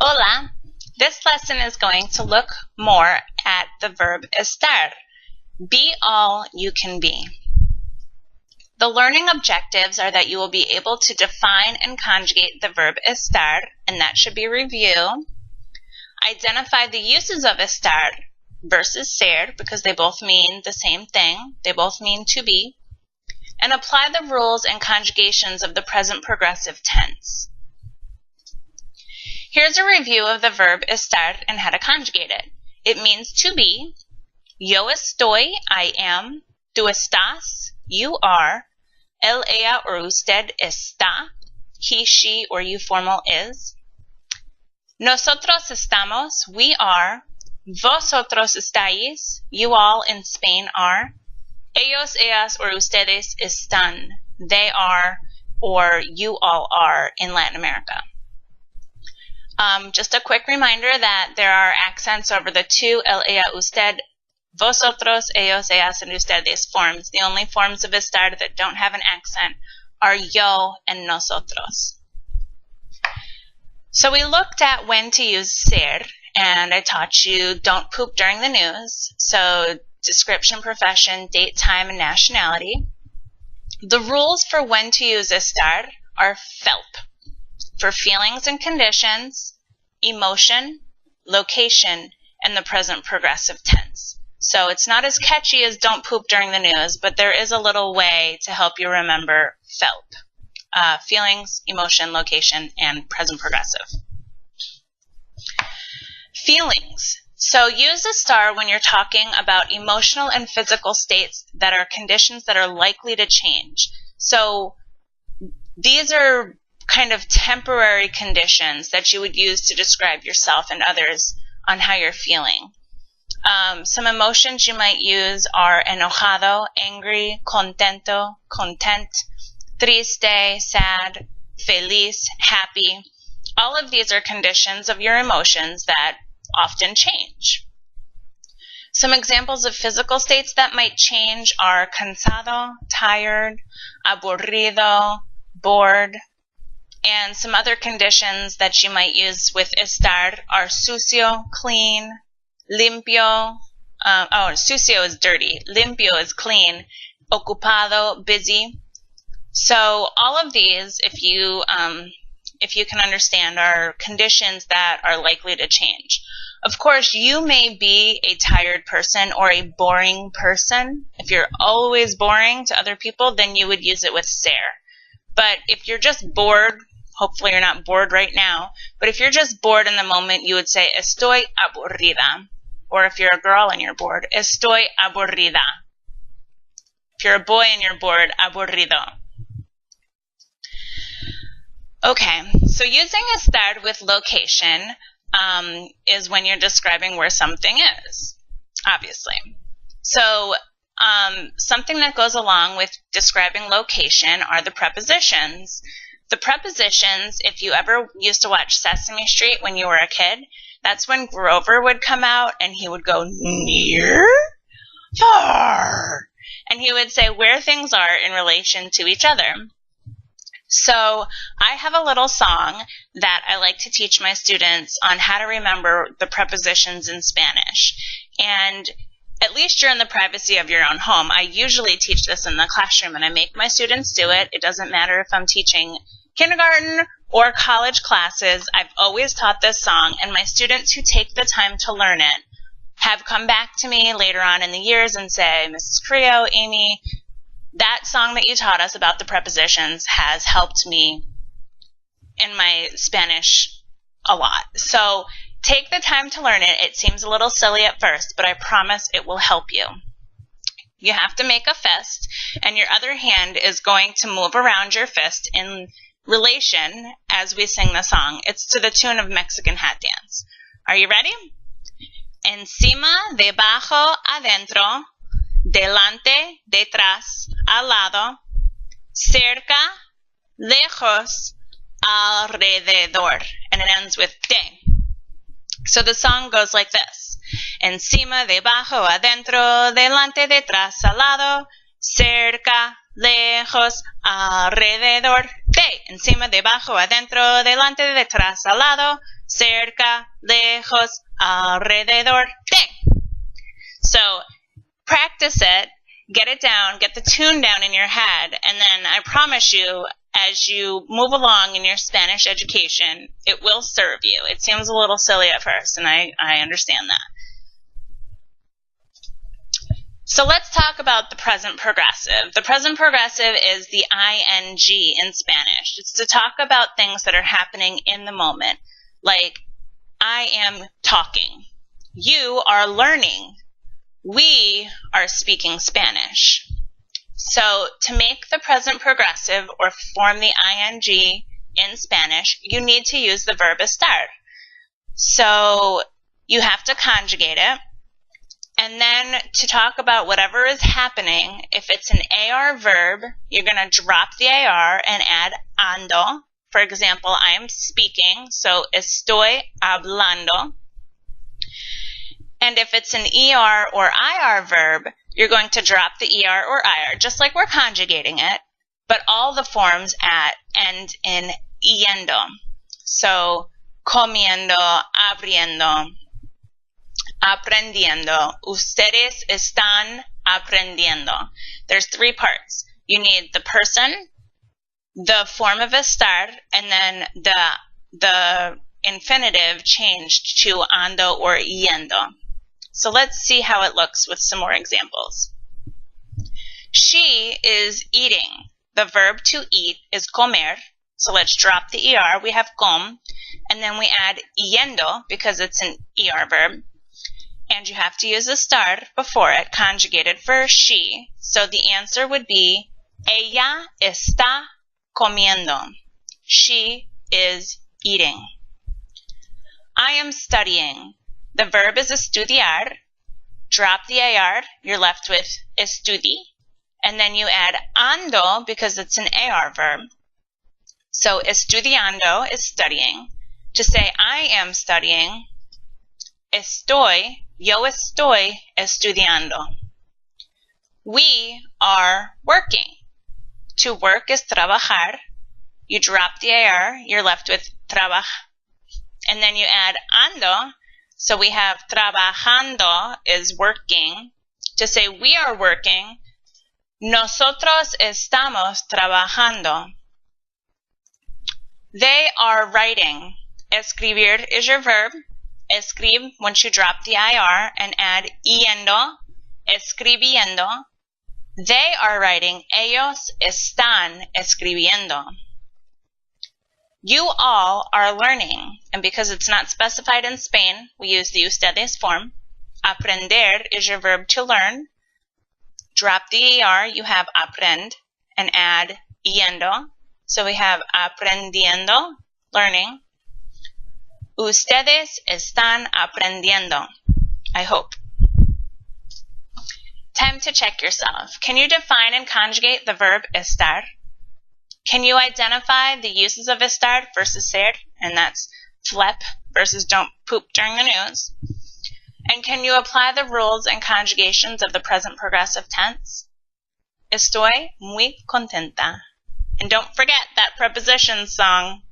Hola! This lesson is going to look more at the verb estar. Be all you can be. The learning objectives are that you will be able to define and conjugate the verb estar, and that should be review. Identify the uses of estar versus ser, because they both mean the same thing. They both mean to be. And apply the rules and conjugations of the present progressive tense. Here's a review of the verb estar and how to conjugate it. It means to be. Yo estoy, I am. Tú estás, you are. Él, ella, or usted está. He, she, or you formal is. Nosotros estamos, we are. Vosotros estáis, you all in Spain are. Ellos, ellas, or ustedes están, they are, or you all are in Latin America. Just a quick reminder that there are accents over the two él, ella, usted, vosotros, ellos, ellas, and ustedes forms. The only forms of estar that don't have an accent are yo and nosotros. So we looked at when to use ser, and I taught you don't poop during the news. So description, profession, date, time, and nationality. The rules for when to use estar are FELP, for feelings and conditions, emotion, location, and the present progressive tense. So it's not as catchy as don't poop during the news, but there is a little way to help you remember FELP. Feelings, emotion, location, and present progressive. Feelings. So use estar when you're talking about emotional and physical states that are conditions that are likely to change. So these are kind of temporary conditions that you would use to describe yourself and others on how you're feeling. Some emotions you might use are enojado, angry, contento, content, triste, sad, feliz, happy. All of these are conditions of your emotions that often change. Some examples of physical states that might change are cansado, tired, aburrido, bored. And some other conditions that you might use with estar are sucio, clean, limpio. Sucio is dirty. Limpio is clean. Ocupado, busy. So all of these, if you can understand, are conditions that are likely to change. Of course, you may be a tired person or a boring person. If you're always boring to other people, then you would use it with ser. But if you're just bored, hopefully you're not bored right now, but if you're just bored in the moment, you would say estoy aburrida. Or if you're a girl and you're bored, estoy aburrida. If you're a boy and you're bored, aburrido. Okay, so using estar with location is when you're describing where something is, obviously. So something that goes along with describing location are the prepositions. The prepositions, if you ever used to watch Sesame Street when you were a kid, that's when Grover would come out and he would go near, far, and he would say where things are in relation to each other. So I have a little song that I like to teach my students on how to remember the prepositions in Spanish. And at least you're in the privacy of your own home. I usually teach this in the classroom and I make my students do it. It doesn't matter if I'm teaching kindergarten or college classes. I've always taught this song, and my students who take the time to learn it have come back to me later on in the years and say, Mrs. Creo, Amy, that song that you taught us about the prepositions has helped me in my Spanish a lot. So take the time to learn it. It seems a little silly at first, but I promise it will help you. You have to make a fist, and your other hand is going to move around your fist in relation as we sing the song. It's to the tune of Mexican hat dance. Are you ready? Encima, debajo, adentro, delante, detrás, al lado, cerca, lejos, alrededor. And it ends with de. So the song goes like this. Encima, debajo, adentro, delante, detrás, al lado, cerca, lejos, alrededor. De. Encima, debajo, adentro, delante, detrás, al lado, cerca, lejos, alrededor de. So practice it, get it down, get the tune down in your head, and then I promise you, as you move along in your Spanish education, it will serve you. It seems a little silly at first, and I understand that. So let's talk about the present progressive. The present progressive is the ing in Spanish. It's to talk about things that are happening in the moment, like I am talking. You are learning. We are speaking Spanish. So to make the present progressive or form the ing in Spanish, you need to use the verb estar. So you have to conjugate it. And then to talk about whatever is happening, if it's an AR verb, you're going to drop the AR and add ando. For example, I am speaking, so estoy hablando. And if it's an ER or IR verb, you're going to drop the ER or IR, just like we're conjugating it, but all the forms end in yendo. So, comiendo, abriendo, aprendiendo. Ustedes están aprendiendo. There's three parts. You need the person, the form of estar, and then the infinitive changed to ando or yendo. So let's see how it looks with some more examples. She is eating. The verb to eat is comer. So let's drop the ER. We have com. And then we add yendo because it's an ER verb. And you have to use estar before it, conjugated for she. So the answer would be ella está comiendo. She is eating. I am studying. The verb is estudiar. Drop the AR. You're left with estudi. And then you add ando because it's an AR verb. So estudiando is studying. To say I am studying, yo estoy estudiando. We are working. To work is trabajar. You drop the AR. You're left with trabaj. And then you add ando. So we have trabajando is working. To say we are working, nosotros estamos trabajando. They are writing. Escribir is your verb. Escrib, once you drop the IR and add yendo, escribiendo. They are writing. Ellos están escribiendo. You all are learning, and because it's not specified in Spain, we use the ustedes form. Aprender is your verb to learn. Drop the ER, you have aprend, and add yendo. So we have aprendiendo, learning. Ustedes están aprendiendo, I hope. Time to check yourself. Can you define and conjugate the verb estar? Can you identify the uses of estar versus ser, and that's flep versus don't poop during the news? And can you apply the rules and conjugations of the present progressive tense? Estoy muy contenta. And don't forget that preposition song.